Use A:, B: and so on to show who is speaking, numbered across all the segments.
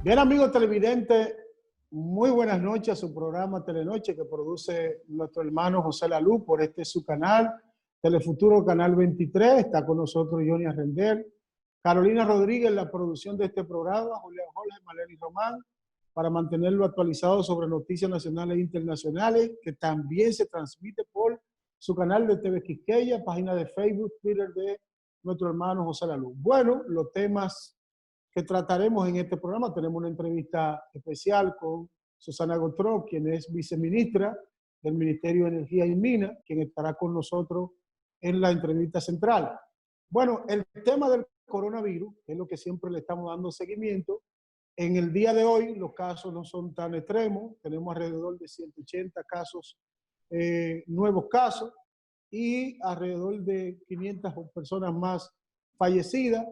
A: Bien, amigos televidentes, muy buenas noches a su programa Telenoche que produce nuestro hermano José Lalú por su canal, Telefuturo Canal 23. Está con nosotros Johnny Arrender, Carolina Rodríguez en la producción de este programa, Julián Jorge, Maleni Román, para mantenerlo actualizado sobre noticias nacionales e internacionales, que también se transmite por su canal de TV Quisqueya, página de Facebook, Twitter de nuestro hermano José Lalú. Bueno, los temas que trataremos en este programa. Tenemos una entrevista especial con Susana Gotró, quien es viceministra del Ministerio de Energía y Minas, quien estará con nosotros en la entrevista central. Bueno, el tema del coronavirus, que es lo que siempre le estamos dando seguimiento. En el día de hoy los casos no son tan extremos, tenemos alrededor de 180 casos, nuevos casos, y alrededor de 500 personas más fallecidas,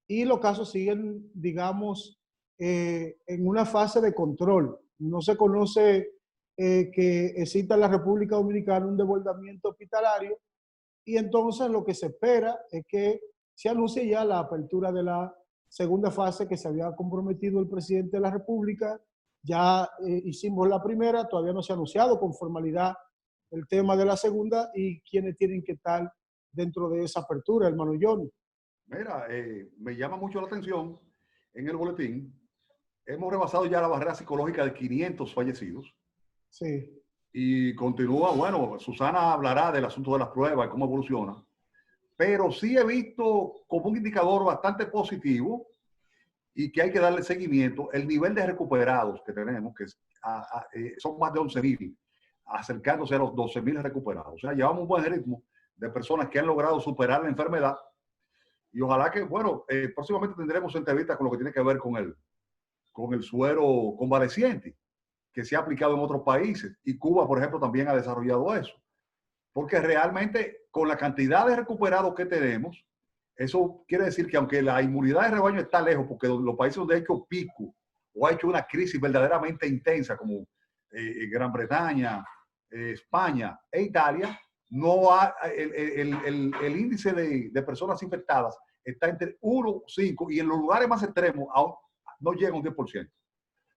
A: y los casos siguen, digamos, en una fase de control. No se conoce que exista en la República Dominicana un desbordamiento hospitalario, y entonces lo que se espera es que se anuncie ya la apertura de la segunda fase que se había comprometido el presidente de la República. Ya hicimos la primera, todavía no se ha anunciado con formalidad el tema de la segunda y quiénes tienen que estar dentro de esa apertura, hermano Johnny.
B: Mira, me llama mucho la atención en el boletín. Hemos rebasado ya la barrera psicológica de 500 fallecidos.
A: Sí.
B: Y continúa, bueno, Susana hablará del asunto de las pruebas y cómo evoluciona. Pero sí he visto como un indicador bastante positivo y que hay que darle seguimiento el nivel de recuperados que tenemos, que son más de 11.000, acercándose a los 12.000 recuperados. O sea, llevamos un buen ritmo de personas que han logrado superar la enfermedad. Y ojalá que, bueno, próximamente tendremos entrevistas con lo que tiene que ver con el suero convaleciente, que se ha aplicado en otros países. Y Cuba, por ejemplo, también ha desarrollado eso. Porque realmente, con la cantidad de recuperados que tenemos, eso quiere decir que aunque la inmunidad de rebaño está lejos, porque los países donde ha hecho pico o ha hecho una crisis verdaderamente intensa, como Gran Bretaña, España e Italia, no ha, el índice de personas infectadas está entre 1 y 5, y en los lugares más extremos aún no llega a un 10%.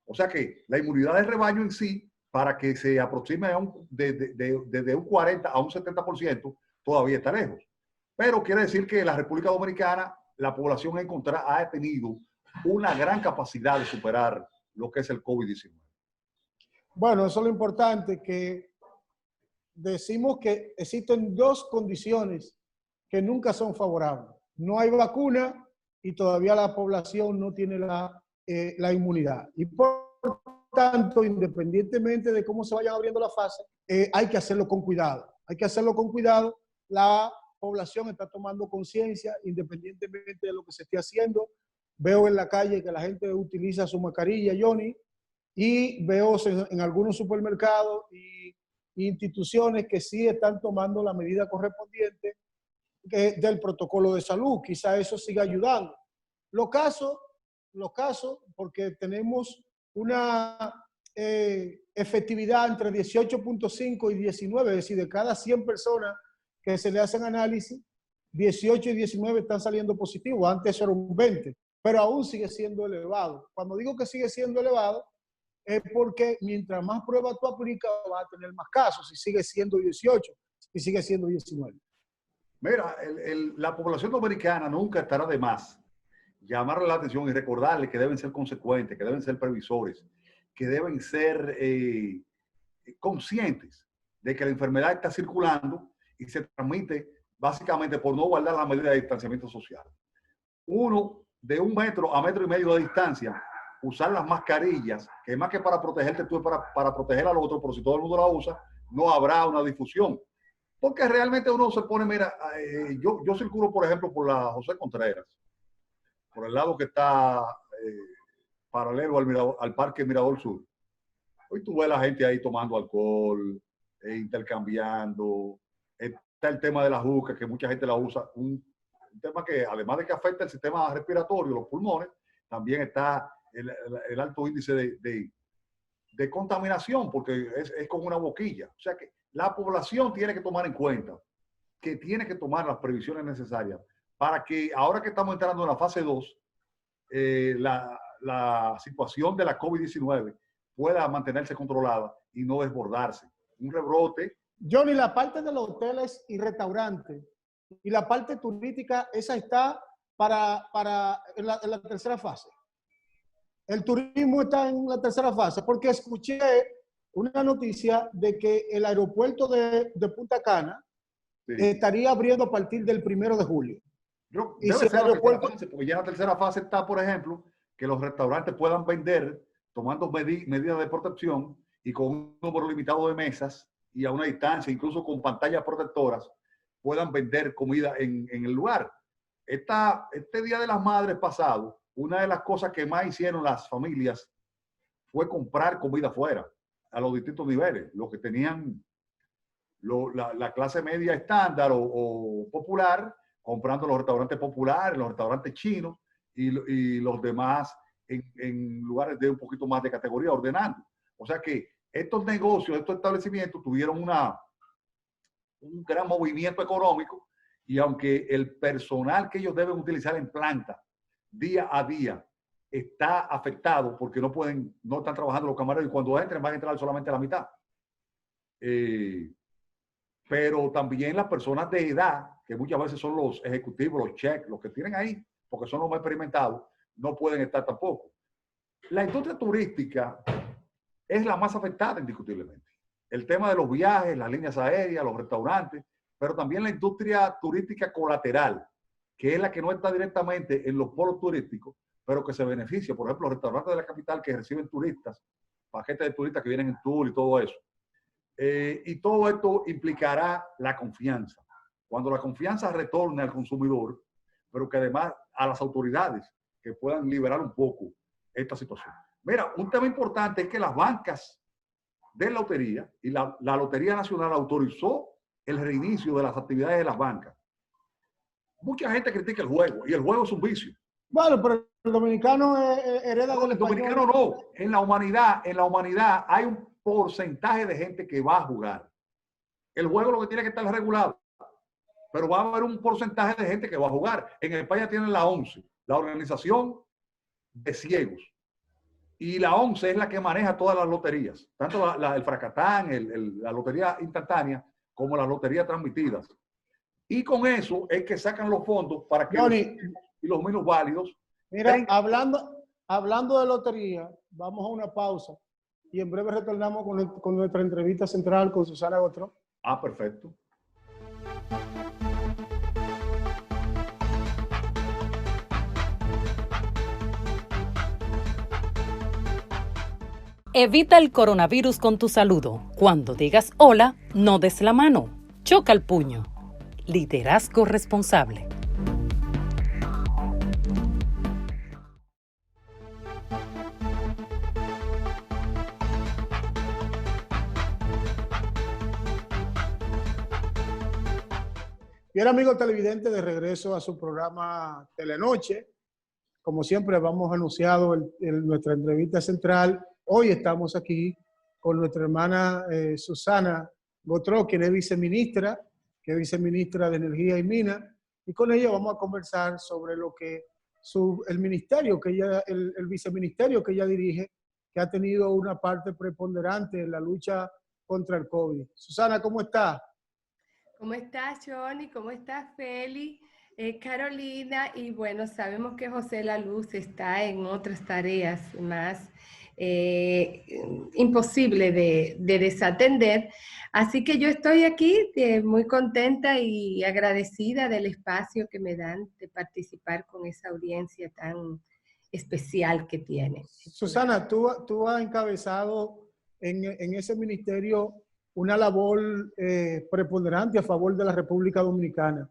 B: O sea que la inmunidad de rebaño en sí, para que se aproxime desde un 40 a un 70%, todavía está lejos. Pero quiere decir que la República Dominicana, la población ha tenido una gran capacidad de superar lo que es el COVID-19.
A: Bueno, eso es lo importante, que decimos que existen dos condiciones que nunca son favorables. No hay vacuna y todavía la población no tiene la inmunidad. Y por tanto, independientemente de cómo se vayan abriendo la fase, hay que hacerlo con cuidado. Hay que hacerlo con cuidado. La población está tomando conciencia independientemente de lo que se esté haciendo. Veo en la calle que la gente utiliza su mascarilla, Johnny, y veo en algunos supermercados y instituciones que sí están tomando la medida correspondiente del protocolo de salud. Quizá eso siga ayudando. Los casos, porque tenemos una efectividad entre 18.5 y 19, es decir, de cada 100 personas que se le hacen análisis, 18 y 19 están saliendo positivos. Antes era un 20, pero aún sigue siendo elevado. Cuando digo que sigue siendo elevado, es porque mientras más pruebas tú aplicas, vas a tener más casos, si sigue siendo 18, si sigue siendo 19.
B: Mira, la población dominicana nunca estará de más llamarle la atención y recordarle que deben ser consecuentes, que deben ser previsores, que deben ser conscientes de que la enfermedad está circulando y se transmite básicamente por no guardar la medida de distanciamiento social. Uno, de 1 metro a 1,5 metros de distancia, usar las mascarillas, que más que para protegerte tú, es para proteger al otro, pero si todo el mundo la usa, no habrá una difusión. Porque realmente uno se pone, mira, yo circulo, por ejemplo, por la José Contreras, por el lado que está paralelo al Parque Mirador Sur. Hoy tú ves a la gente ahí tomando alcohol, intercambiando. Está el tema de la juca, que mucha gente la usa. Un tema que, además de que afecta el sistema respiratorio, los pulmones, también está el alto índice de contaminación, porque es como una boquilla. O sea que la población tiene que tomar en cuenta que tiene que tomar las previsiones necesarias para que ahora que estamos entrando en la fase 2, la situación de la COVID-19 pueda mantenerse controlada y no desbordarse. Un rebrote.
A: Johnny, la parte de los hoteles y restaurantes y la parte turística, esa está en la tercera fase. El turismo está en la tercera fase porque escuché una noticia de que el aeropuerto de Punta Cana estaría abriendo a partir del 1 de julio.
B: Debe ser la tercera fase, porque ya en la tercera fase está, por ejemplo, que los restaurantes puedan vender tomando medidas de protección y con un número limitado de mesas y a una distancia, incluso con pantallas protectoras, puedan vender comida en el lugar. Este Día de las Madres pasado, una de las cosas que más hicieron las familias fue comprar comida afuera, a los distintos niveles. Los que tenían la clase media estándar o popular, comprando los restaurantes populares, los restaurantes chinos y los demás en lugares de un poquito más de categoría, ordenando. O sea que estos negocios, estos establecimientos tuvieron un gran movimiento económico y aunque el personal que ellos deben utilizar en planta día a día está afectado porque no están trabajando los camareros y cuando entren van a entrar solamente a la mitad. Pero también las personas de edad, que muchas veces son los ejecutivos, los chefs, los que tienen ahí, porque son los más experimentados, no pueden estar tampoco. La industria turística es la más afectada indiscutiblemente. El tema de los viajes, las líneas aéreas, los restaurantes, pero también la industria turística colateral, que es la que no está directamente en los polos turísticos, pero que se beneficia. Por ejemplo, los restaurantes de la capital que reciben turistas, paquetes de turistas que vienen en tour y todo eso. Y todo esto implicará la confianza. Cuando la confianza retorne al consumidor, pero que además a las autoridades que puedan liberar un poco esta situación. Mira, un tema importante es que las bancas de lotería y la Lotería Nacional autorizó el reinicio de las actividades de las bancas. Mucha gente critica el juego y el juego es un vicio.
A: Bueno, pero el dominicano hereda del español.
B: El dominicano no. En la humanidad hay un porcentaje de gente que va a jugar. El juego lo que tiene que estar regulado, pero va a haber un porcentaje de gente que va a jugar. En España tienen la ONCE, la Organización de Ciegos, y la ONCE es la que maneja todas las loterías, tanto el Fracatán, la lotería instantánea, como las loterías transmitidas. Y con eso es que sacan los fondos para que
A: Johnny,
B: los menos válidos.
A: Mira, hablando de lotería, vamos a una pausa y en breve retornamos con nuestra entrevista central con Susana Gotró.
B: Ah, perfecto.
C: Evita el coronavirus con tu saludo. Cuando digas hola, no des la mano. Choca el puño. Liderazgo responsable.
A: Bien, amigos televidentes, de regreso a su programa Telenoche. Como siempre, vamos anunciado nuestra entrevista central. Hoy estamos aquí con nuestra hermana Susana Gotró, quien es viceministra de Energía y Minas, y con ella vamos a conversar sobre lo que el ministerio el viceministerio que ella dirige, que ha tenido una parte preponderante en la lucha contra el COVID. Susana, ¿cómo está?
D: ¿Cómo estás, Johnny? ¿Cómo estás, Feli? Carolina, y bueno, sabemos que José La Luz está en otras tareas más imposible de desatender. Así que yo estoy aquí muy contenta y agradecida del espacio que me dan de participar con esa audiencia tan especial que tiene.
A: Susana, tú has encabezado en ese ministerio una labor preponderante a favor de la República Dominicana.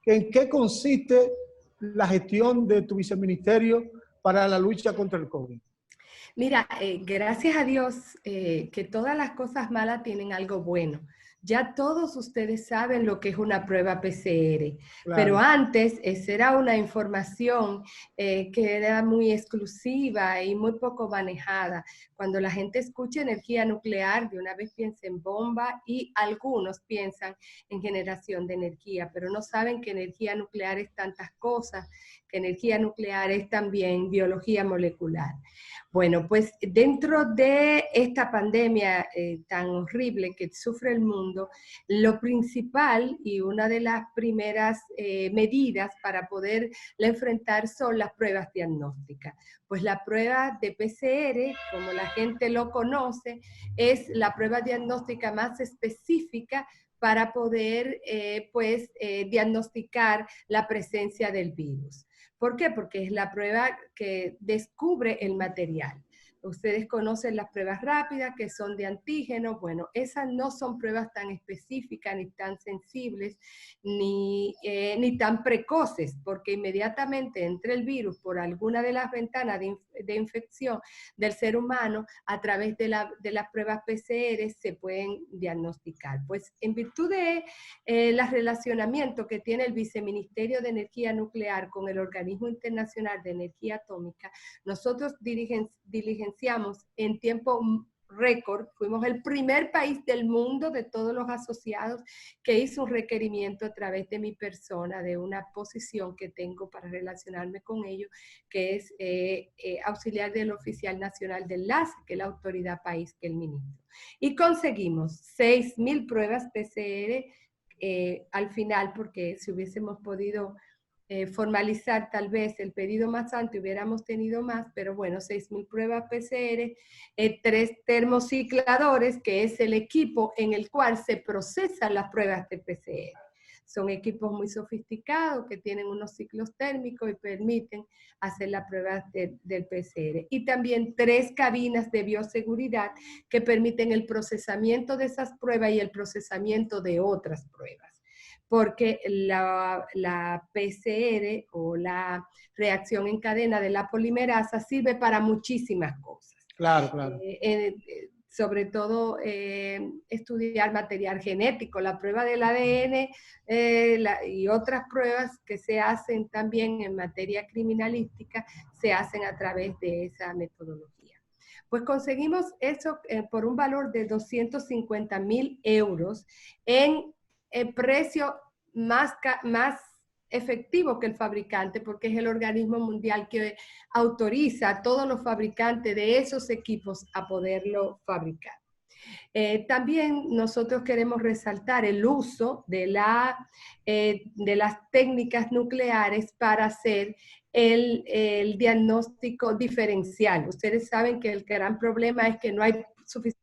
A: ¿En qué consiste la gestión de tu viceministerio para la lucha contra el COVID?
D: Mira, gracias a Dios que todas las cosas malas tienen algo bueno. Ya todos ustedes saben lo que es una prueba PCR,
A: Claro.
D: pero antes esa era una información que era muy exclusiva y muy poco manejada. Cuando la gente escucha energía nuclear, de una vez piensa en bomba y algunos piensan en generación de energía, pero no saben que energía nuclear es tantas cosas, que energía nuclear es también biología molecular. Bueno, pues dentro de esta pandemia tan horrible que sufre el mundo, lo principal y una de las primeras medidas para poderla enfrentar son las pruebas diagnósticas. Pues la prueba de PCR, como la gente lo conoce, es la prueba diagnóstica más específica para poder diagnosticar la presencia del virus. ¿Por qué? Porque es la prueba que descubre el material. Ustedes conocen las pruebas rápidas que son de antígenos. Bueno, esas no son pruebas tan específicas, ni tan sensibles, ni tan precoces, porque inmediatamente entra el virus por alguna de las ventanas de infección del ser humano, a través de las pruebas PCR se pueden diagnosticar. Pues en virtud de el relacionamiento que tiene el Viceministerio de Energía Nuclear con el Organismo Internacional de Energía Atómica, nosotros diligenciamos en tiempo récord, fuimos el primer país del mundo de todos los asociados que hizo un requerimiento a través de mi persona, de una posición que tengo para relacionarme con ellos, que es auxiliar del oficial nacional de enlace, que es la autoridad país, que es el ministro. Y conseguimos 6.000 pruebas PCR al final, porque si hubiésemos podido formalizar tal vez el pedido más alto, hubiéramos tenido más, pero bueno, 6.000 pruebas PCR, 3 termocicladores, que es el equipo en el cual se procesan las pruebas de PCR. Son equipos muy sofisticados que tienen unos ciclos térmicos y permiten hacer las pruebas del PCR. Y también 3 cabinas de bioseguridad que permiten el procesamiento de esas pruebas y el procesamiento de otras pruebas. Porque la PCR o la reacción en cadena de la polimerasa sirve para muchísimas cosas.
A: Claro, claro.
D: Sobre todo estudiar material genético, la prueba del ADN y otras pruebas que se hacen también en materia criminalística, se hacen a través de esa metodología. Pues conseguimos eso por un valor de 250.000 euros en precio más efectivo que el fabricante, porque es el organismo mundial que autoriza a todos los fabricantes de esos equipos a poderlo fabricar. También nosotros queremos resaltar el uso de las técnicas nucleares para hacer el diagnóstico diferencial. Ustedes saben que el gran problema es que no hay suficiente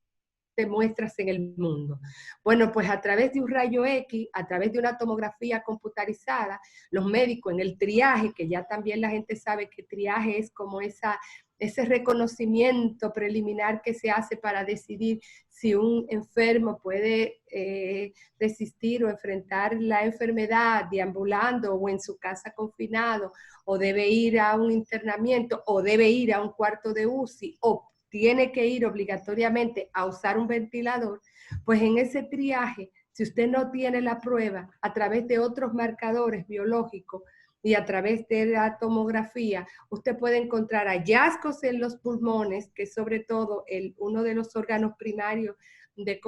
D: muestras en el mundo. Bueno, pues a través de un rayo X, a través de una tomografía computarizada, los médicos en el triaje, que ya también la gente sabe que triaje es como ese reconocimiento preliminar que se hace para decidir si un enfermo puede resistir o enfrentar la enfermedad deambulando o en su casa confinado, o debe ir a un internamiento, o debe ir a un cuarto de UCI, o tiene que ir obligatoriamente a usar un ventilador. Pues en ese triaje, si usted no tiene la prueba, a través de otros marcadores biológicos y a través de la tomografía, usted puede encontrar hallazgos en los pulmones, que es sobre todo uno de los órganos primarios de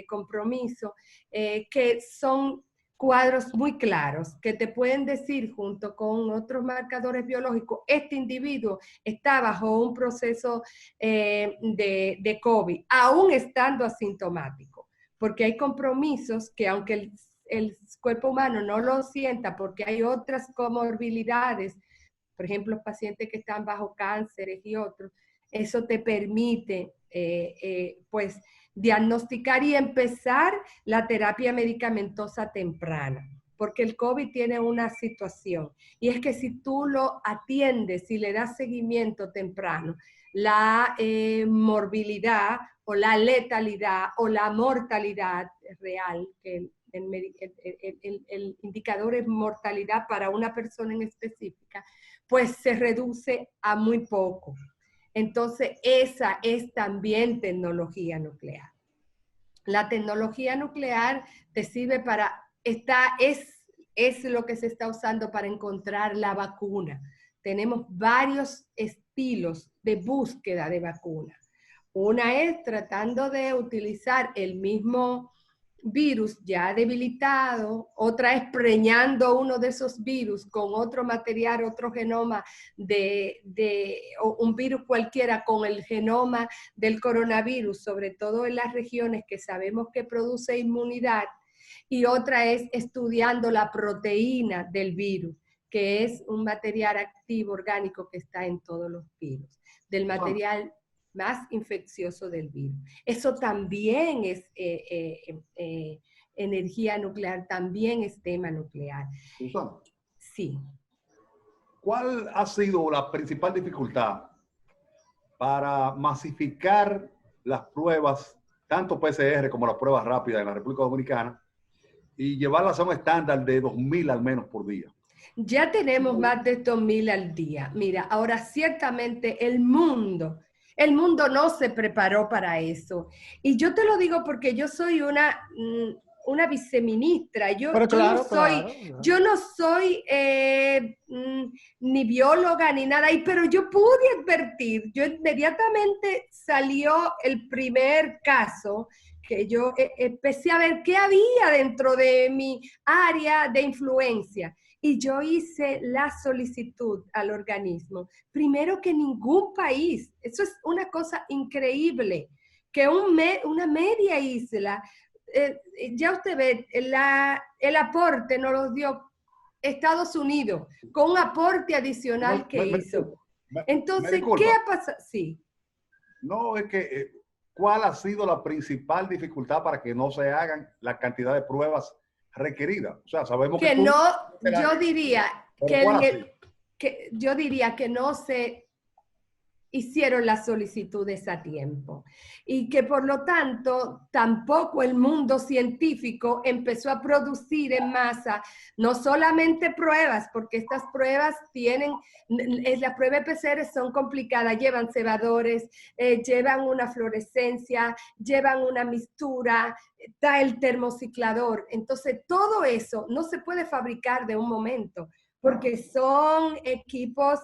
D: compromiso, que son cuadros muy claros que te pueden decir, junto con otros marcadores biológicos, este individuo está bajo un proceso de COVID, aún estando asintomático, porque hay compromisos que aunque el cuerpo humano no lo sienta, porque hay otras comorbilidades, por ejemplo, los pacientes que están bajo cánceres y otros, eso te permite pues diagnosticar y empezar la terapia medicamentosa temprana, porque el COVID tiene una situación, y es que si tú lo atiendes y le das seguimiento temprano, la morbilidad o la letalidad o la mortalidad real, que el indicador es mortalidad para una persona en específica, pues se reduce a muy poco. Entonces, esa es también tecnología nuclear. La tecnología nuclear te sirve para, es lo que se está usando para encontrar la vacuna. Tenemos varios estilos de búsqueda de vacuna. Una es tratando de utilizar el mismo virus ya debilitado, otra es preñando uno de esos virus con otro material, otro genoma o un virus cualquiera con el genoma del coronavirus, sobre todo en las regiones que sabemos que produce inmunidad, y otra es estudiando la proteína del virus, que es un material activo orgánico que está en todos los virus, del material más infeccioso del virus. Eso también es energía nuclear, también es tema nuclear.
B: Susana,
D: Sí.
B: ¿cuál ha sido la principal dificultad para masificar las pruebas, tanto PCR como las pruebas rápidas en la República Dominicana, y llevarlas a un estándar de 2.000 al menos por día?
D: Ya tenemos más de 2.000 al día. Mira, ahora ciertamente el mundo no se preparó para eso. Y yo te lo digo porque yo soy una viceministra. Yo no soy ni bióloga ni nada, pero yo pude advertir. Yo inmediatamente salió el primer caso que yo empecé a ver qué había dentro de mi área de influencia. Y yo hice la solicitud al organismo. Primero que ningún país, eso es una cosa increíble, que una media isla, ya usted ve, el aporte nos lo dio Estados Unidos, con un aporte adicional que hizo. Entonces, ¿qué ha pasado? Sí.
B: No, es que, ¿cuál ha sido la principal dificultad para que no se hagan la cantidad de pruebas requerida? O sea, sabemos que
D: yo diría que no se hicieron las solicitudes a tiempo y que por lo tanto tampoco el mundo científico empezó a producir en masa no solamente pruebas, porque estas pruebas las pruebas PCR son complicadas, llevan cebadores, llevan una fluorescencia, llevan una mixtura, está el termociclador. Entonces todo eso no se puede fabricar de un momento, porque son equipos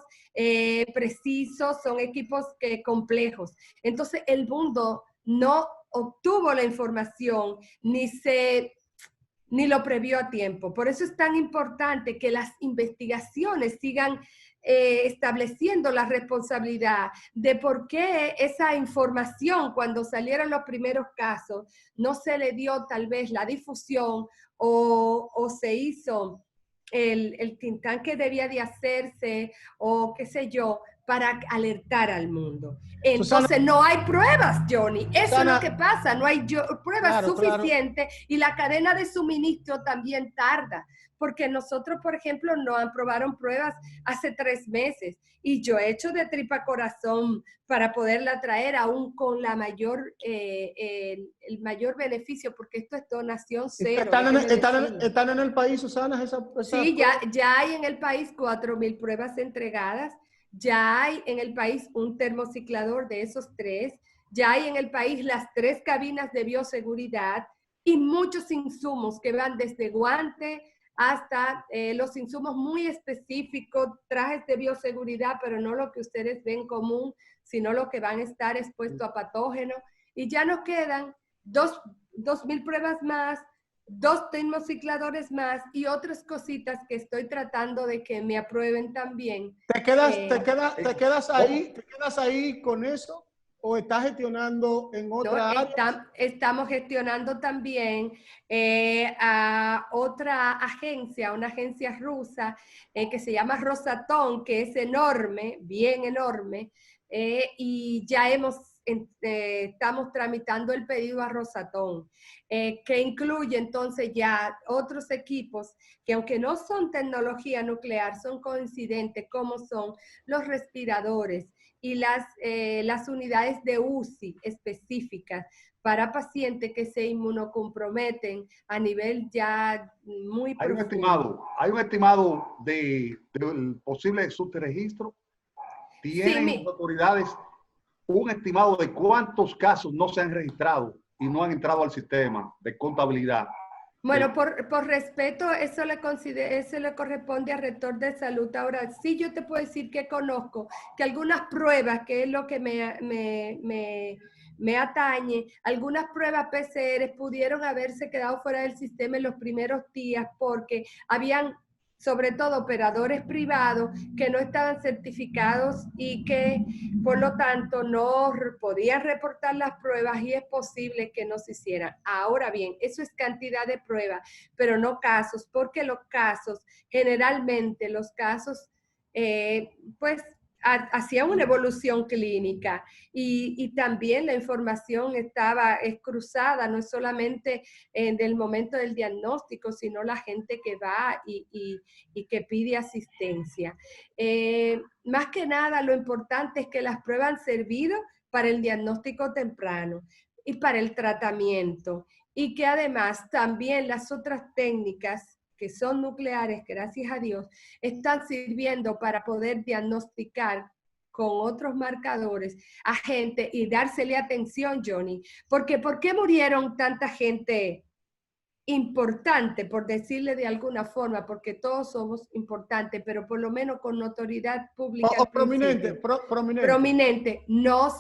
D: precisos, son equipos complejos. Entonces el mundo no obtuvo la información ni lo previó a tiempo. Por eso es tan importante que las investigaciones sigan estableciendo la responsabilidad de por qué esa información, cuando salieron los primeros casos, no se le dio tal vez la difusión o se hizo el think tank que debía de hacerse o qué sé yo, para alertar al mundo. Entonces Susana, no hay pruebas, Johnny. Eso Susana, es lo que pasa, no hay pruebas suficientes y la cadena de suministro también tarda. Porque nosotros, por ejemplo, nos aprobaron pruebas hace 3 meses y yo he hecho de tripa corazón para poderla traer aún con la el mayor beneficio, porque esto es donación cero.
A: ¿Están en el país, Susana?
D: Sí, ya hay en el país 4.000 pruebas entregadas, ya hay en el país un termociclador de esos 3, ya hay en el país las 3 cabinas de bioseguridad y muchos insumos que van desde guantes hasta los insumos muy específicos, trajes de bioseguridad, pero no lo que ustedes ven común, sino lo que van a estar expuestos a patógenos. Y ya nos quedan 2.000 pruebas más, 2 termocicladores más y otras cositas que estoy tratando de que me aprueben también.
A: ¿Te quedas ahí con eso? ¿O estás gestionando en otra área?
D: Estamos gestionando también a otra agencia, una agencia rusa que se llama Rosatom, que es enorme, bien enorme, y ya estamos tramitando el pedido a Rosatom, que incluye entonces ya otros equipos que aunque no son tecnología nuclear, son coincidentes, como son los respiradores, y las unidades de UCI específicas para pacientes que se inmunocomprometen a nivel ya muy profundo.
B: ¿Hay un estimado del posible subregistro? ¿Tienen las autoridades un estimado de cuántos casos no se han registrado y no han entrado al sistema de contabilidad.
D: Bueno, por respeto, eso le corresponde al rector de salud. Ahora, sí yo te puedo decir que conozco que algunas pruebas, que es lo que me atañe, algunas pruebas PCR pudieron haberse quedado fuera del sistema en los primeros días porque habían, sobre todo, operadores privados que no estaban certificados y que, por lo tanto, no podían reportar las pruebas y es posible que no se hicieran. Ahora bien, eso es cantidad de pruebas, pero no casos, porque los casos, generalmente los casos, pues, hacían una evolución clínica y también la información estaba cruzada, no es solamente del momento del diagnóstico, sino la gente que va y que pide asistencia. Más que nada, lo importante es que las pruebas han servido para el diagnóstico temprano y para el tratamiento, y que además también las otras técnicas que son nucleares, gracias a Dios, están sirviendo para poder diagnosticar con otros marcadores a gente y dársele atención, Johnny. Porque ¿por qué murieron tanta gente importante, por decirle de alguna forma? Porque todos somos importantes, pero por lo menos con notoriedad pública.
A: O prominente,
D: prominente, no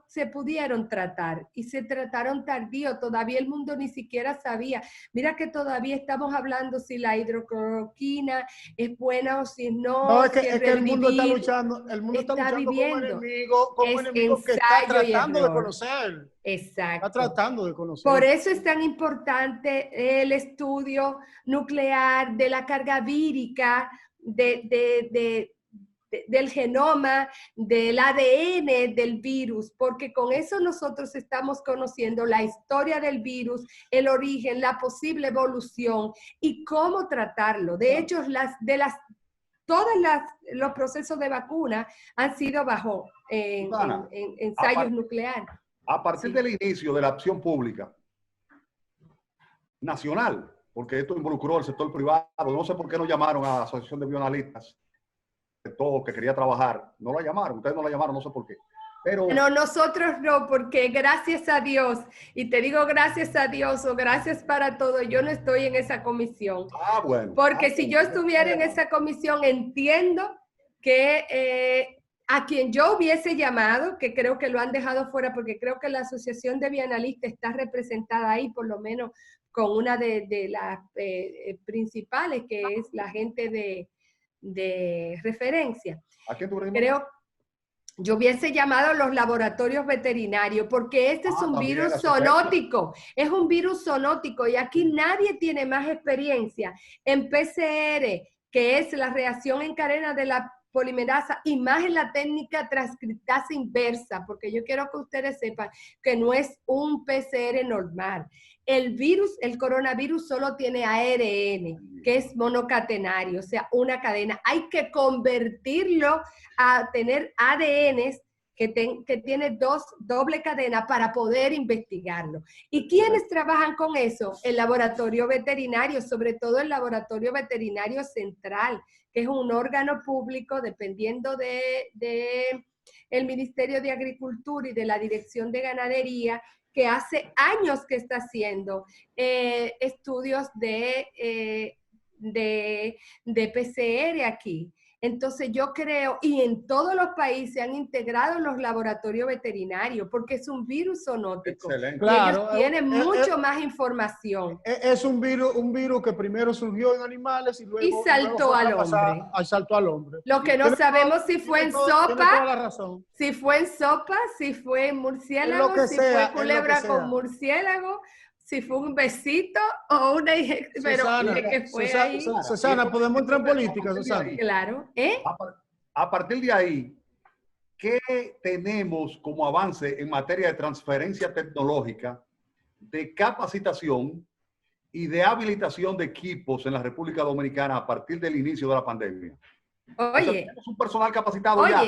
D: se pudieron tratar y se trataron tardío, todavía el mundo ni siquiera sabía. Mira que todavía estamos hablando si la hidrocloroquina es buena o si no.
A: No, es que,
D: si
A: es que el mundo está luchando,
D: viviendo.
A: con un enemigo que está tratando de conocer.
D: Exacto.
A: Está tratando de conocer.
D: Por eso es tan importante el estudio nuclear de la carga vírica, del genoma, del ADN del virus, porque con eso nosotros estamos conociendo la historia del virus, el origen, la posible evolución y cómo tratarlo. De hecho, todos los procesos de vacuna han sido bajo ensayos nucleares.
B: A partir del inicio de la acción pública nacional, porque esto involucró al sector privado, no sé por qué no llamaron a la Asociación de Bioanalistas, todo que quería trabajar, no la llamaron, ustedes no la llamaron, no sé por qué. Pero
D: no, nosotros no, porque gracias a Dios, y te digo gracias a Dios o gracias para todo, yo no estoy en esa comisión.
B: Bueno.
D: Porque si yo estuviera en esa comisión, entiendo que a quien yo hubiese llamado, que creo que lo han dejado fuera, porque creo que la Asociación de Bioanalistas está representada ahí, por lo menos con una de las principales, que es la gente de referencia.
B: ¿A quién tú
D: creo yo hubiese llamado a los laboratorios veterinarios, porque este es un virus zoonótico, es un virus zoonótico, y aquí nadie tiene más experiencia en PCR, que es la reacción en cadena de la polimerasa, y más en la técnica transcriptasa inversa, porque yo quiero que ustedes sepan que no es un PCR normal. El virus, el coronavirus, solo tiene ARN, que es monocatenario, o sea, una cadena. Hay que convertirlo a tener ADNs que tiene doble cadena para poder investigarlo. ¿Y quiénes trabajan con eso? El laboratorio veterinario, sobre todo el laboratorio veterinario central, que es un órgano público dependiendo de el Ministerio de Agricultura y de la Dirección de Ganadería, que hace años que está haciendo estudios de PCR aquí. Entonces yo creo, y en todos los países han integrado los laboratorios veterinarios, porque es un virus zoonótico.
B: Excelente.
A: Claro,
D: ellos tienen mucho más información.
A: Es un virus que primero surgió en animales y luego
D: saltó al hombre.
A: Saltó al hombre.
D: Lo que no sabemos si fue en sopa,
A: si
D: fue en murciélago, si fue culebra con murciélago, si fue un besito o una... Pero que fue ahí.
A: Susana, ¿podemos entrar en política, Susana?
D: Claro.
B: A partir de ahí, ¿qué tenemos como avance en materia de transferencia tecnológica, de capacitación y de habilitación de equipos en la República Dominicana a partir del inicio de la pandemia?
D: Oye,
B: tenemos un personal capacitado ya.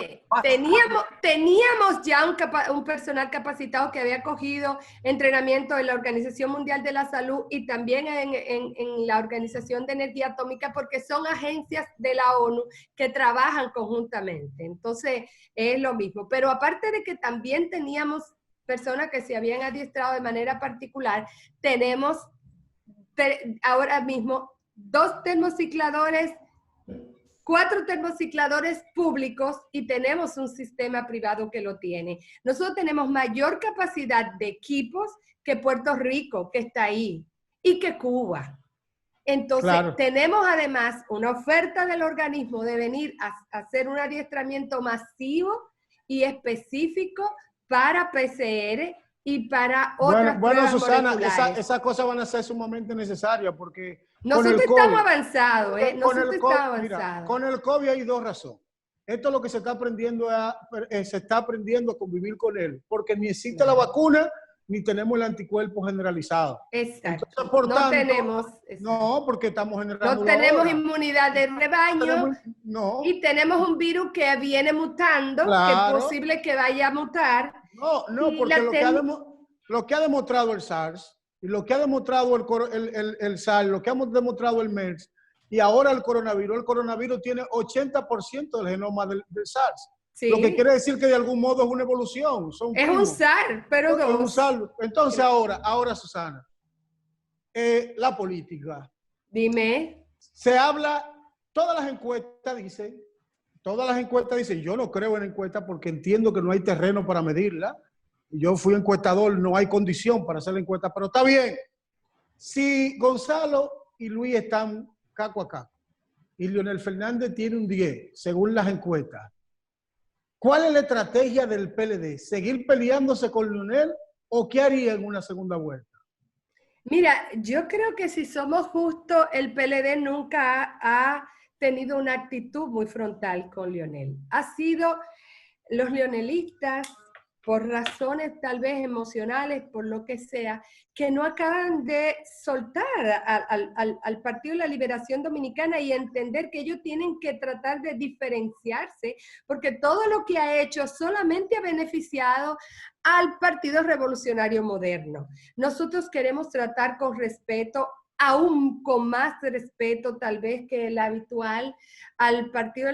D: Teníamos ya un personal capacitado que había cogido entrenamiento en la Organización Mundial de la Salud y también en la Organización de Energía Atómica, porque son agencias de la ONU que trabajan conjuntamente. Entonces, es lo mismo. Pero aparte de que también teníamos personas que se habían adiestrado de manera particular, tenemos ahora mismo 2 termocicladores, 4 termocicladores públicos y tenemos un sistema privado que lo tiene. Nosotros tenemos mayor capacidad de equipos que Puerto Rico, que está ahí, y que Cuba. Entonces,
A: Claro.
D: tenemos además una oferta del organismo de venir a hacer un adiestramiento masivo y específico para PCR y para otras
A: Bueno,
D: pruebas
A: Susana,
D: moleculares.
A: esas cosas van a ser sumamente necesarias porque
D: Nosotros estamos avanzados, ¿eh? Nosotros estamos avanzados.
A: Mira, con el COVID hay 2 razones. Esto es lo que se está aprendiendo a convivir con él, porque ni existe la vacuna ni tenemos el anticuerpo generalizado.
D: Exacto.
A: Entonces, por
D: no
A: tanto,
D: tenemos.
A: No, porque estamos generando.
D: No tenemos
A: ahora
D: inmunidad de rebaño.
A: No.
D: Y tenemos un virus que viene mutando,
A: Claro.
D: que es posible que vaya a mutar.
A: No, porque lo que ha demostrado el SARS, y lo que ha demostrado el SARS, lo que ha demostrado el MERS, y ahora el coronavirus tiene 80% del genoma del SARS. Sí. Lo que quiere decir que de algún modo es una evolución.
D: Es un SARS, pero
A: es un SARS. Entonces ahora Susana, la política.
D: Dime.
A: Se habla, todas las encuestas dicen, yo no creo en encuestas porque entiendo que no hay terreno para medirla. Yo fui encuestador, no hay condición para hacer la encuesta, pero está bien. Si Gonzalo y Luis están caco a caco y Leonel Fernández tiene un 10, según las encuestas, ¿cuál es la estrategia del PLD? ¿Seguir peleándose con Leonel o qué haría en una segunda vuelta?
D: Mira, yo creo que si somos justos, el PLD nunca ha tenido una actitud muy frontal con Leonel. Ha sido los leonelistas, por razones tal vez emocionales, por lo que sea, que no acaban de soltar al Partido de la Liberación Dominicana y entender que ellos tienen que tratar de diferenciarse, porque todo lo que ha hecho solamente ha beneficiado al Partido Revolucionario Moderno. Nosotros queremos tratar con respeto, aún con más respeto tal vez que el habitual, al Partido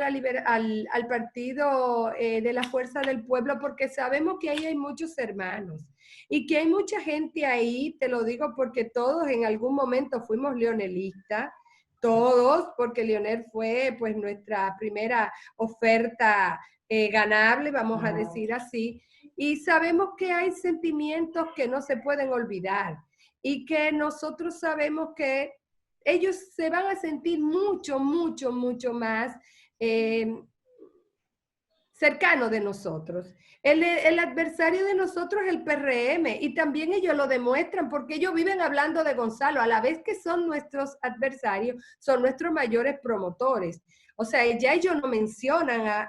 D: de la Fuerza del Pueblo, porque sabemos que ahí hay muchos hermanos y que hay mucha gente ahí, te lo digo porque todos en algún momento fuimos leonelistas, todos, porque Leonel fue pues nuestra primera oferta ganable, vamos a decir así, y sabemos que hay sentimientos que no se pueden olvidar. Y que nosotros sabemos que ellos se van a sentir mucho más cercanos de nosotros. El adversario de nosotros es el PRM y también ellos lo demuestran porque ellos viven hablando de Gonzalo, a la vez que son nuestros adversarios, son nuestros mayores promotores. O sea, ya ellos no mencionan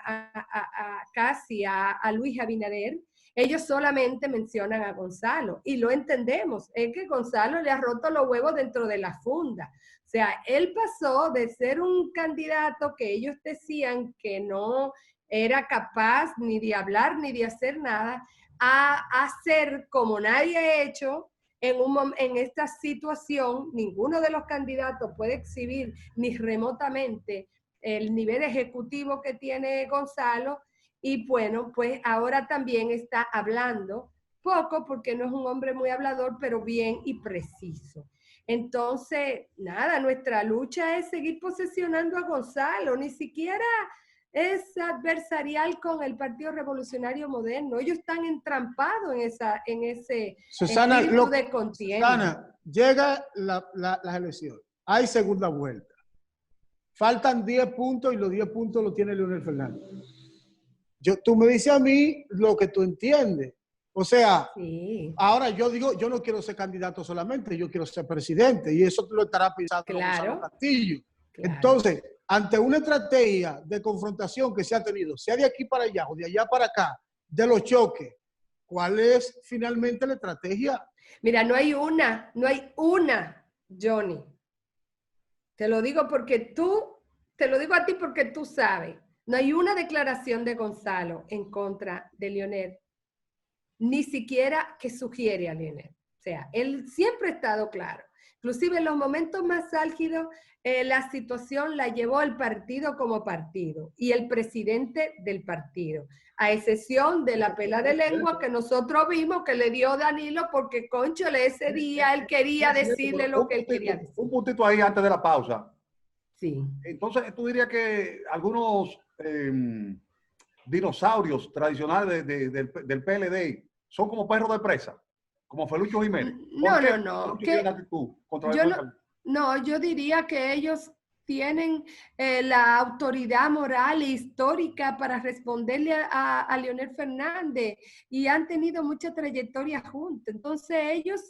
D: casi a Luis Abinader, ellos solamente mencionan a Gonzalo y lo entendemos, es que Gonzalo le ha roto los huevos dentro de la funda. O sea, él pasó de ser un candidato que ellos decían que no era capaz ni de hablar ni de hacer nada, a hacer como nadie ha hecho en esta situación. Ninguno de los candidatos puede exhibir ni remotamente el nivel ejecutivo que tiene Gonzalo. Y bueno, pues ahora también está hablando poco porque no es un hombre muy hablador, pero bien y preciso. Entonces, nada, nuestra lucha es seguir posesionando a Gonzalo, ni siquiera es adversarial con el Partido Revolucionario Moderno. Ellos están entrampados en ese espíritu de contienda.
A: Susana, llega las elecciones, hay segunda vuelta, faltan 10 puntos y los 10 puntos los tiene Leonel Fernández. Tú me dices a mí lo que tú entiendes. O sea, sí. Ahora yo digo, yo no quiero ser candidato solamente, yo quiero ser presidente y eso lo estará pensando Gonzalo Castillo. Claro. Entonces, ante una estrategia de confrontación que se ha tenido, sea de aquí para allá o de allá para acá, de los choques, ¿cuál es finalmente la estrategia?
D: Mira, no hay una, Johnny. Te lo digo a ti porque tú sabes. No hay una declaración de Gonzalo en contra de Leonel, ni siquiera que sugiere a Leonel. O sea, él siempre ha estado claro Inclusive en los momentos más álgidos, la situación la llevó el partido como partido y el presidente del partido, a excepción de la pela de lengua que nosotros vimos que le dio Danilo porque, cónchale, ese día él quería decirle lo que él quería decir.
B: Un puntito ahí antes de la pausa.
D: Sí.
B: Entonces, tú dirías que algunos dinosaurios tradicionales del PLD son como perros de presa, como Felucho Jiménez.
D: No. Yo diría que ellos tienen la autoridad moral e histórica para responderle a Leonel Fernández y han tenido mucha trayectoria juntos. Entonces ellos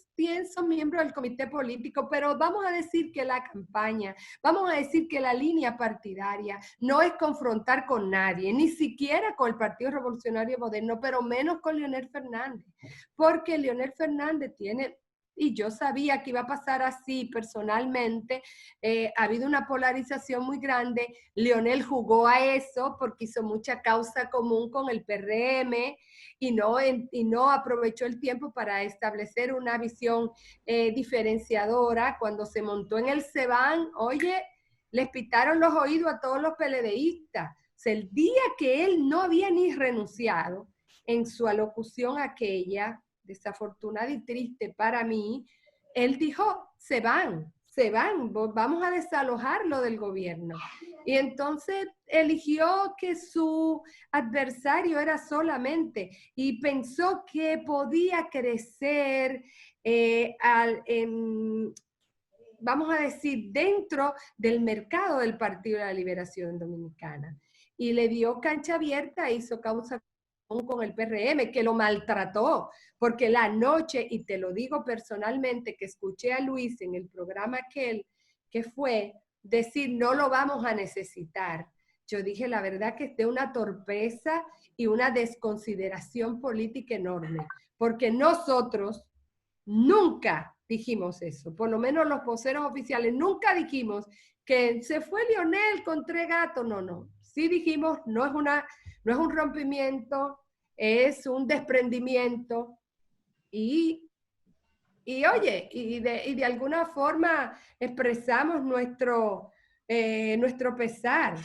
D: son miembros del comité político, pero vamos a decir que la campaña, vamos a decir que la línea partidaria no es confrontar con nadie, ni siquiera con el Partido Revolucionario Moderno, pero menos con Leonel Fernández, porque Leonel Fernández tiene... Y yo sabía que iba a pasar así personalmente. Ha habido una polarización muy grande. Leonel jugó a eso porque hizo mucha causa común con el PRM y no aprovechó el tiempo para establecer una visión diferenciadora. Cuando se montó en el CEBAN, oye, les pitaron los oídos a todos los PLDistas. O sea, el día que él no había ni renunciado en su alocución aquella, desafortunada y triste para mí, él dijo, se van, vamos a desalojarlo del gobierno. Y entonces eligió que su adversario era solamente, y pensó que podía crecer, vamos a decir, dentro del mercado del Partido de la Liberación Dominicana. Y le dio cancha abierta, hizo causa con el PRM, que lo maltrató, porque la noche, y te lo digo personalmente, que escuché a Luis en el programa aquel, que fue decir, no lo vamos a necesitar. Yo dije, la verdad que es de una torpeza y una desconsideración política enorme, porque nosotros nunca dijimos eso, por lo menos los voceros oficiales, nunca dijimos que se fue Leonel con 3 gatos, no. Sí dijimos, no es un rompimiento, es un desprendimiento y oye, y de alguna forma expresamos nuestro pesar.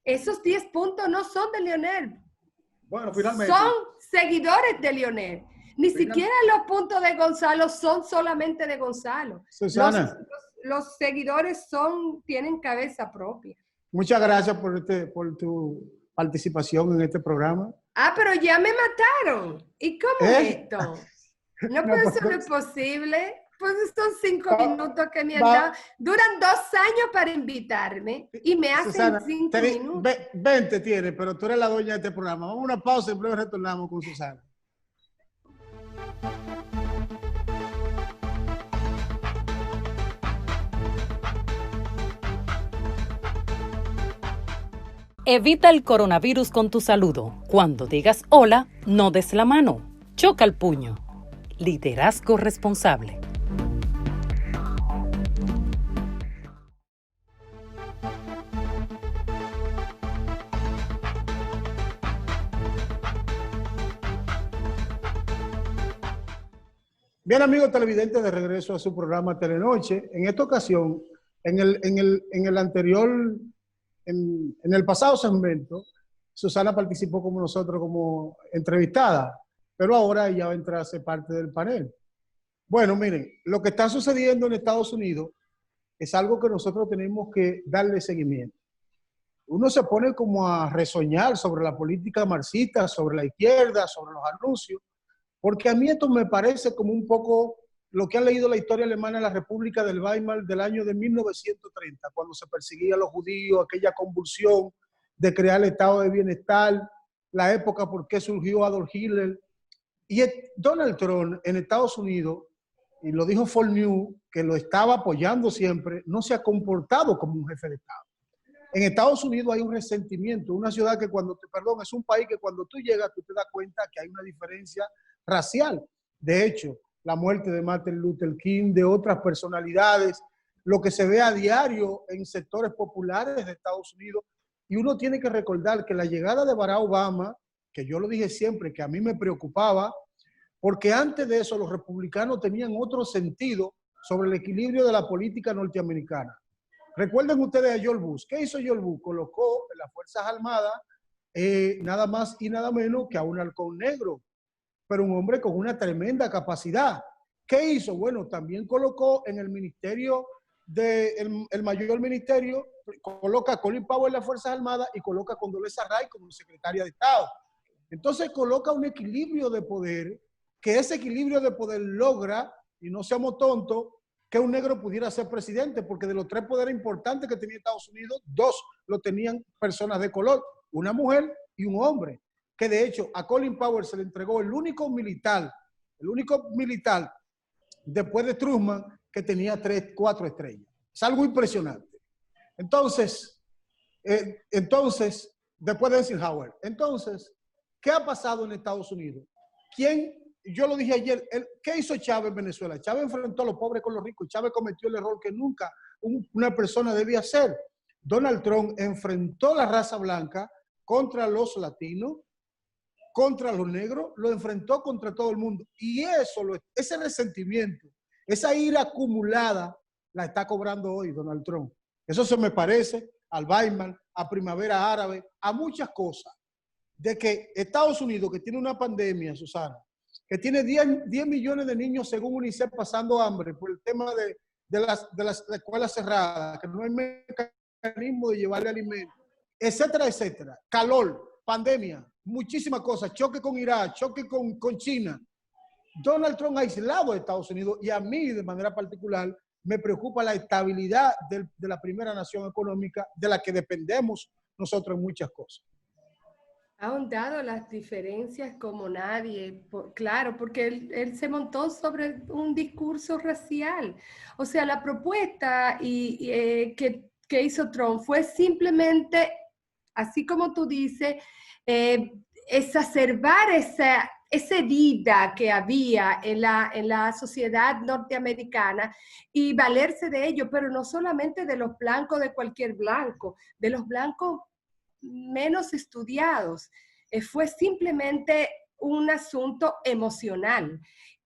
D: Esos 10 puntos no son de Leonel.
B: Bueno, finalmente.
D: Son seguidores de Leonel. Ni siquiera los puntos de Gonzalo son solamente de Gonzalo.
A: Susana.
D: Los seguidores tienen cabeza propia.
A: Muchas gracias por tu participación en este programa.
D: Pero ya me mataron. ¿Y cómo es esto? No puede ser posible. Pues son 5 minutos que me han dado. Duran 2 años para invitarme y me hacen Susana, 5 minutos.
A: 20 tiene, pero tú eres la dueña de este programa. Vamos a una pausa y luego retornamos con Susana.
C: Evita el coronavirus con tu saludo. Cuando digas hola, no des la mano. Choca el puño. Liderazgo responsable.
A: Bien, amigos televidentes, de regreso a su programa Telenoche. En esta ocasión, en el anterior, en el pasado segmento, Susana participó como nosotros como entrevistada, pero ahora ella va a entrar a ser parte del panel. Bueno, miren, lo que está sucediendo en Estados Unidos es algo que nosotros tenemos que darle seguimiento. Uno se pone como a resoñar sobre la política marxista, sobre la izquierda, sobre los anuncios, porque a mí esto me parece como un poco lo que han leído la historia alemana en la República del Weimar del año de 1930, cuando se perseguía a los judíos, aquella convulsión de crear el estado de bienestar, la época por qué surgió Adolf Hitler. Y Donald Trump en Estados Unidos, y lo dijo Fox News, que lo estaba apoyando siempre, no se ha comportado como un jefe de Estado. En Estados Unidos hay un resentimiento, una ciudad que es un país que cuando tú llegas tú te das cuenta que hay una diferencia racial. De hecho, la muerte de Martin Luther King, de otras personalidades, lo que se ve a diario en sectores populares de Estados Unidos, y uno tiene que recordar que la llegada de Barack Obama, que yo lo dije siempre, que a mí me preocupaba, porque antes de eso los republicanos tenían otro sentido sobre el equilibrio de la política norteamericana. Recuerden ustedes a George Bush. ¿Qué hizo George Bush? Colocó en las Fuerzas Armadas nada más y nada menos que a un halcón negro, pero un hombre con una tremenda capacidad. ¿Qué hizo? Bueno, también colocó en el ministerio, el mayor ministerio, coloca a Colin Powell en las Fuerzas Armadas y coloca a Condoleezza Rice como secretaria de Estado. Entonces coloca un equilibrio de poder, que ese equilibrio de poder logra, y no seamos tontos, que un negro pudiera ser presidente, porque de los 3 poderes importantes que tenía Estados Unidos, 2 lo tenían personas de color, una mujer y un hombre, que de hecho a Colin Powell se le entregó el único militar después de Truman que tenía 4 estrellas. Es algo impresionante. Entonces, después de Eisenhower, ¿qué ha pasado en Estados Unidos? Yo lo dije ayer, ¿qué hizo Chávez en Venezuela? Chávez enfrentó a los pobres con los ricos. Chávez cometió el error que nunca una persona debía hacer. Donald Trump enfrentó la raza blanca contra los latinos, contra los negros, lo enfrentó contra todo el mundo. Y ese resentimiento, esa ira acumulada, la está cobrando hoy Donald Trump. Eso se me parece al Weimar, a Primavera Árabe, a muchas cosas. De que Estados Unidos, que tiene una pandemia, Susana, que tiene 10 millones de niños, según UNICEF, pasando hambre por el tema de las escuelas cerradas, que no hay mecanismo de llevarle alimentos, etcétera, etcétera. Calor, pandemia, muchísimas cosas, choque con Irak, choque con China. Donald Trump ha aislado a Estados Unidos y a mí, de manera particular, me preocupa la estabilidad de la primera nación económica de la que dependemos nosotros en muchas cosas.
D: Ha ahondado las diferencias como nadie, claro, porque él se montó sobre un discurso racial. O sea, la propuesta que hizo Trump fue simplemente, así como tú dices, exacerbar esa herida que había en la sociedad norteamericana y valerse de ello, pero no solamente de los blancos, de cualquier blanco, de los blancos menos estudiados. Fue simplemente un asunto emocional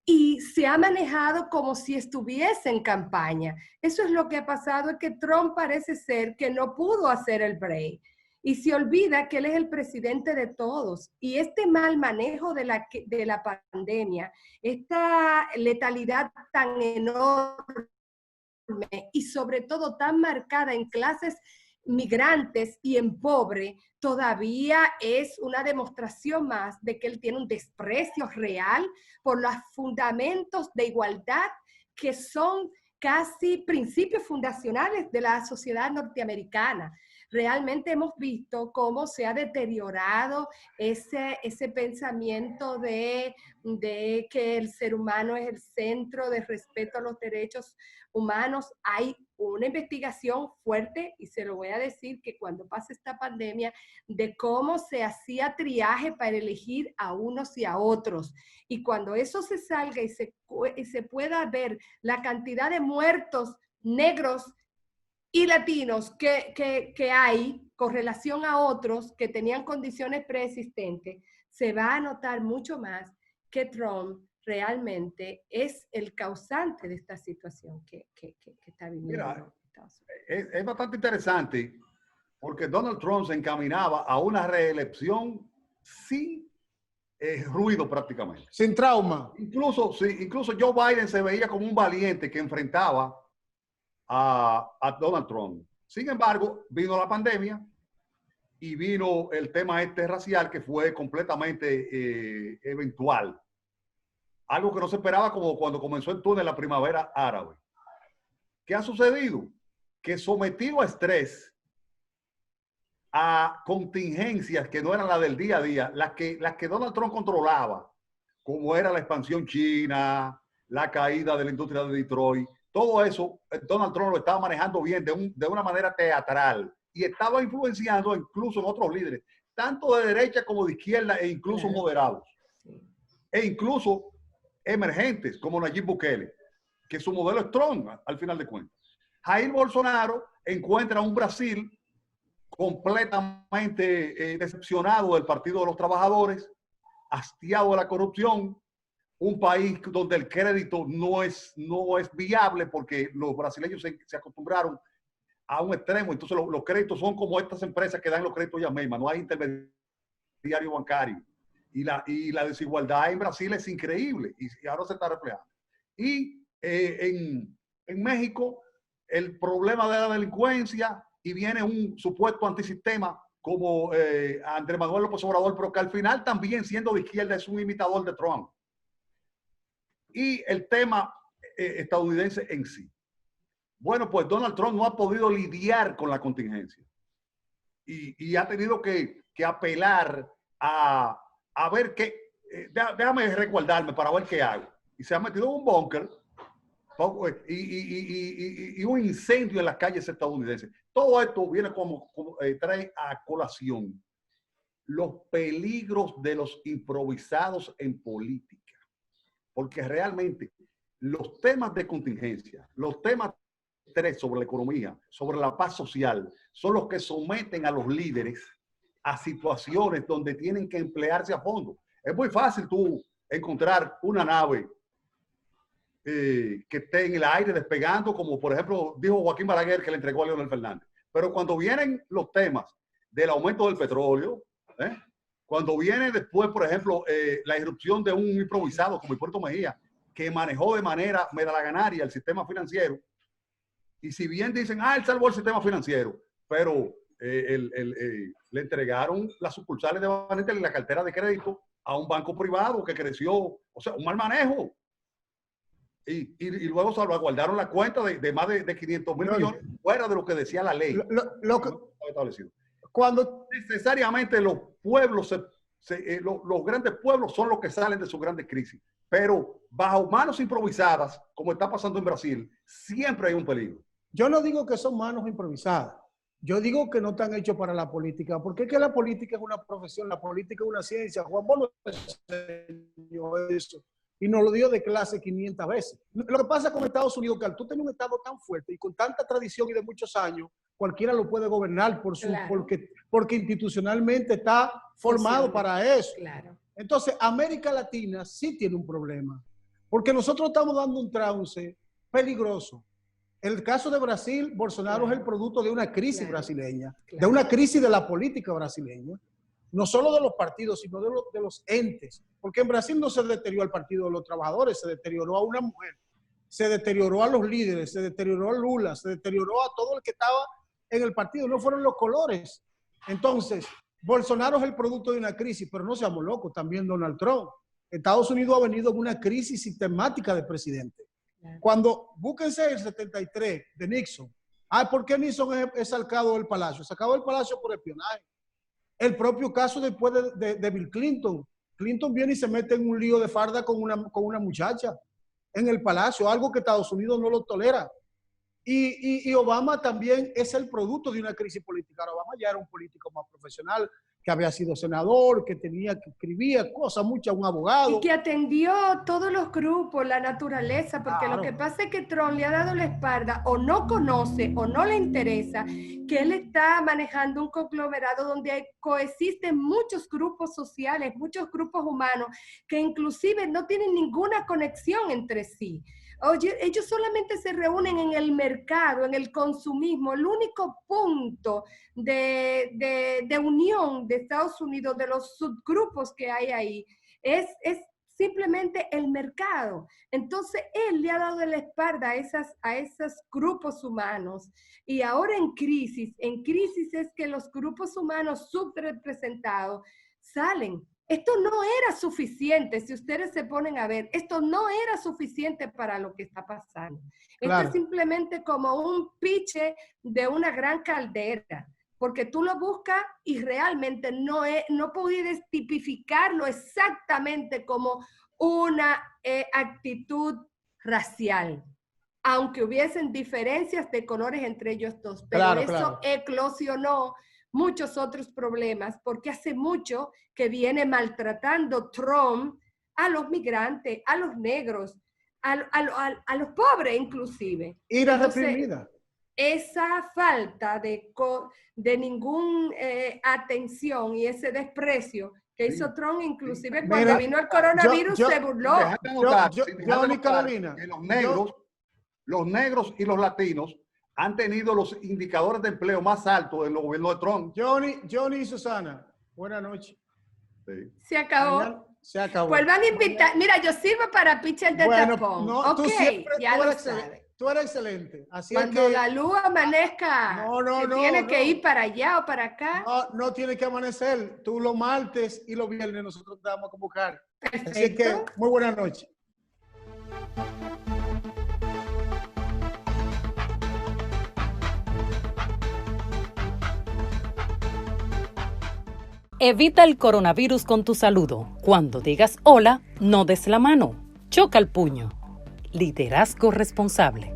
D: y se ha manejado como si estuviese en campaña. Eso es lo que ha pasado, es que Trump parece ser que no pudo hacer el break y se olvida que él es el presidente de todos. Y este mal manejo de la pandemia, esta letalidad tan enorme y sobre todo tan marcada en clases migrantes y en pobre, todavía es una demostración más de que él tiene un desprecio real por los fundamentos de igualdad que son casi principios fundacionales de la sociedad norteamericana. Realmente hemos visto cómo se ha deteriorado ese pensamiento de que el ser humano es el centro de respeto a los derechos humanos. Hay una investigación fuerte, y se lo voy a decir, que cuando pase esta pandemia, de cómo se hacía triaje para elegir a unos y a otros. Y cuando eso se salga y se pueda ver la cantidad de muertos negros y latinos que hay con relación a otros que tenían condiciones preexistentes, se va a notar mucho más que Trump realmente es el causante de esta situación que está viviendo.
B: Mira, es bastante interesante porque Donald Trump se encaminaba a una reelección sin ruido prácticamente.
A: Sin trauma.
B: Incluso Joe Biden se veía como un valiente que enfrentaba a Donald Trump. Sin embargo, vino la pandemia y vino el tema racial que fue completamente eventual. Algo que no se esperaba como cuando comenzó el túnel de la primavera árabe. ¿Qué ha sucedido? Que sometido a estrés, a contingencias que no eran las del día a día, las que Donald Trump controlaba, como era la expansión china, la caída de la industria de Detroit, todo eso Donald Trump lo estaba manejando bien de una manera teatral y estaba influenciando incluso en otros líderes, tanto de derecha como de izquierda e incluso moderados. E incluso emergentes como Nayib Bukele, que su modelo es Trump al final de cuentas. Jair Bolsonaro encuentra un Brasil completamente decepcionado del Partido de los Trabajadores, hastiado de la corrupción, un país donde el crédito no es viable porque los brasileños se acostumbraron a un extremo. Entonces los créditos son como estas empresas que dan los créditos ya mismas, no hay intermediario bancario. Y la desigualdad en Brasil es increíble y ahora se está reflejando. Y en México el problema de la delincuencia y viene un supuesto antisistema como Andrés Manuel López Obrador, pero que al final también siendo de izquierda es un imitador de Trump. Y el tema estadounidense en sí. Bueno, pues Donald Trump no ha podido lidiar con la contingencia y ha tenido que apelar a ver qué, déjame resguardarme para ver qué hago. Y se ha metido en un búnker y un incendio en las calles estadounidenses. Todo esto viene como trae a colación los peligros de los improvisados en política. Porque realmente los temas de contingencia, los temas sobre la economía, sobre la paz social, son los que someten a los líderes a situaciones donde tienen que emplearse a fondo. Es muy fácil tú encontrar una nave que esté en el aire despegando, como por ejemplo dijo Joaquín Balaguer que le entregó a Leonel Fernández. Pero cuando vienen los temas del aumento del petróleo, cuando viene después, por ejemplo, la irrupción de un improvisado como Hipólito Mejía, que manejó de manera medalaganaria el sistema financiero, y si bien dicen, él salvó el sistema financiero, pero le entregaron las sucursales de Banete y la cartera de crédito a un banco privado que creció, o sea, un mal manejo. Y luego salvaguardaron la cuenta de más de 500 mil millones fuera de lo que decía la ley. Cuando necesariamente los pueblos, los grandes pueblos son los que salen de sus grandes crisis, pero bajo manos improvisadas, como está pasando en Brasil, siempre hay un peligro.
A: Yo no digo que son manos improvisadas. Yo digo que no están hechos para la política, porque es que la política es una profesión, la política es una ciencia. Juan Bono enseñó eso y nos lo dio de clase 500 veces. Lo que pasa con Estados Unidos, que al tú tener un Estado tan fuerte y con tanta tradición y de muchos años, cualquiera lo puede gobernar porque institucionalmente está formado para eso.
D: Claro.
A: Entonces, América Latina sí tiene un problema, porque nosotros estamos dando un trance peligroso. En el caso de Brasil, Bolsonaro es el producto de una crisis brasileña, de una crisis de la política brasileña, no solo de los partidos, sino de los entes. Porque en Brasil no se deterioró al Partido de los Trabajadores, se deterioró a una mujer, se deterioró a los líderes, se deterioró a Lula, se deterioró a todo el que estaba en el partido, no fueron los colores. Entonces, Bolsonaro es el producto de una crisis, pero no seamos locos, también Donald Trump. Estados Unidos ha venido en una crisis sistemática de presidente. Cuando, búsquense el 73 de Nixon. ¿Por qué Nixon es sacado del palacio? Sacado del palacio por espionaje. El propio caso después de Bill Clinton. Clinton viene y se mete en un lío de farda con una muchacha en el palacio, algo que Estados Unidos no lo tolera. Y Obama también es el producto de una crisis política. Obama ya era un político más profesional, que había sido senador, que escribía cosas, muchas, un abogado.
D: Y que atendió todos los grupos, la naturaleza, porque claro, lo que pasa es que Trump le ha dado la espalda, o no conoce, o no le interesa, que él está manejando un conglomerado donde coexisten muchos grupos sociales, muchos grupos humanos, que inclusive no tienen ninguna conexión entre sí. Oye, ellos solamente se reúnen en el mercado, en el consumismo. El único punto de unión de Estados Unidos, de los subgrupos que hay ahí, es simplemente el mercado. Entonces, él le ha dado la espalda a esos grupos humanos. Y ahora en crisis es que los grupos humanos subrepresentados salen. Esto no era suficiente, si ustedes se ponen a ver, esto no era suficiente para lo que está pasando. Claro. Esto es simplemente como un piche de una gran caldera, porque tú lo buscas y realmente no pudieras tipificarlo exactamente como una actitud racial, aunque hubiesen diferencias de colores entre ellos dos, pero claro, eso eclosionó muchos otros problemas, porque hace mucho que viene maltratando Trump a los migrantes, a los negros, a los pobres inclusive.
A: Y la reprimida.
D: Esa falta de ninguna atención y ese desprecio que
B: Sí.
D: hizo Trump, inclusive
A: Mira,
D: cuando vino el coronavirus
A: yo-
D: se burló.
B: Déjame anotar,
A: yo-
B: déjame
A: Johnny
B: anotar
A: Carolina,
B: que los negros y los latinos han tenido los indicadores de empleo más altos en los gobiernos de Trump.
A: Johnny y Susana, buenas noches.
B: Sí.
D: Se acabó.
A: Mañana se acabó.
D: Pues van a invitar. Mira, yo sirvo para pitcher de
A: Bueno,
D: tapón.
A: no, tú
D: Ok,
A: siempre,
D: ya
A: tú
D: lo
A: eres excelente.
D: sabes.
A: Tú eres excelente. Así
D: Cuando
A: es que
D: la luz amanezca,
A: No,
D: tiene
A: no.
D: que ir para allá o para acá.
A: no tiene que amanecer. Tú los martes y los viernes nosotros te vamos a convocar. Así que
D: Perfecto.
A: muy buenas noches.
C: Evita el coronavirus con tu saludo. Cuando digas hola, no des la mano. Choca el puño. Liderazgo responsable.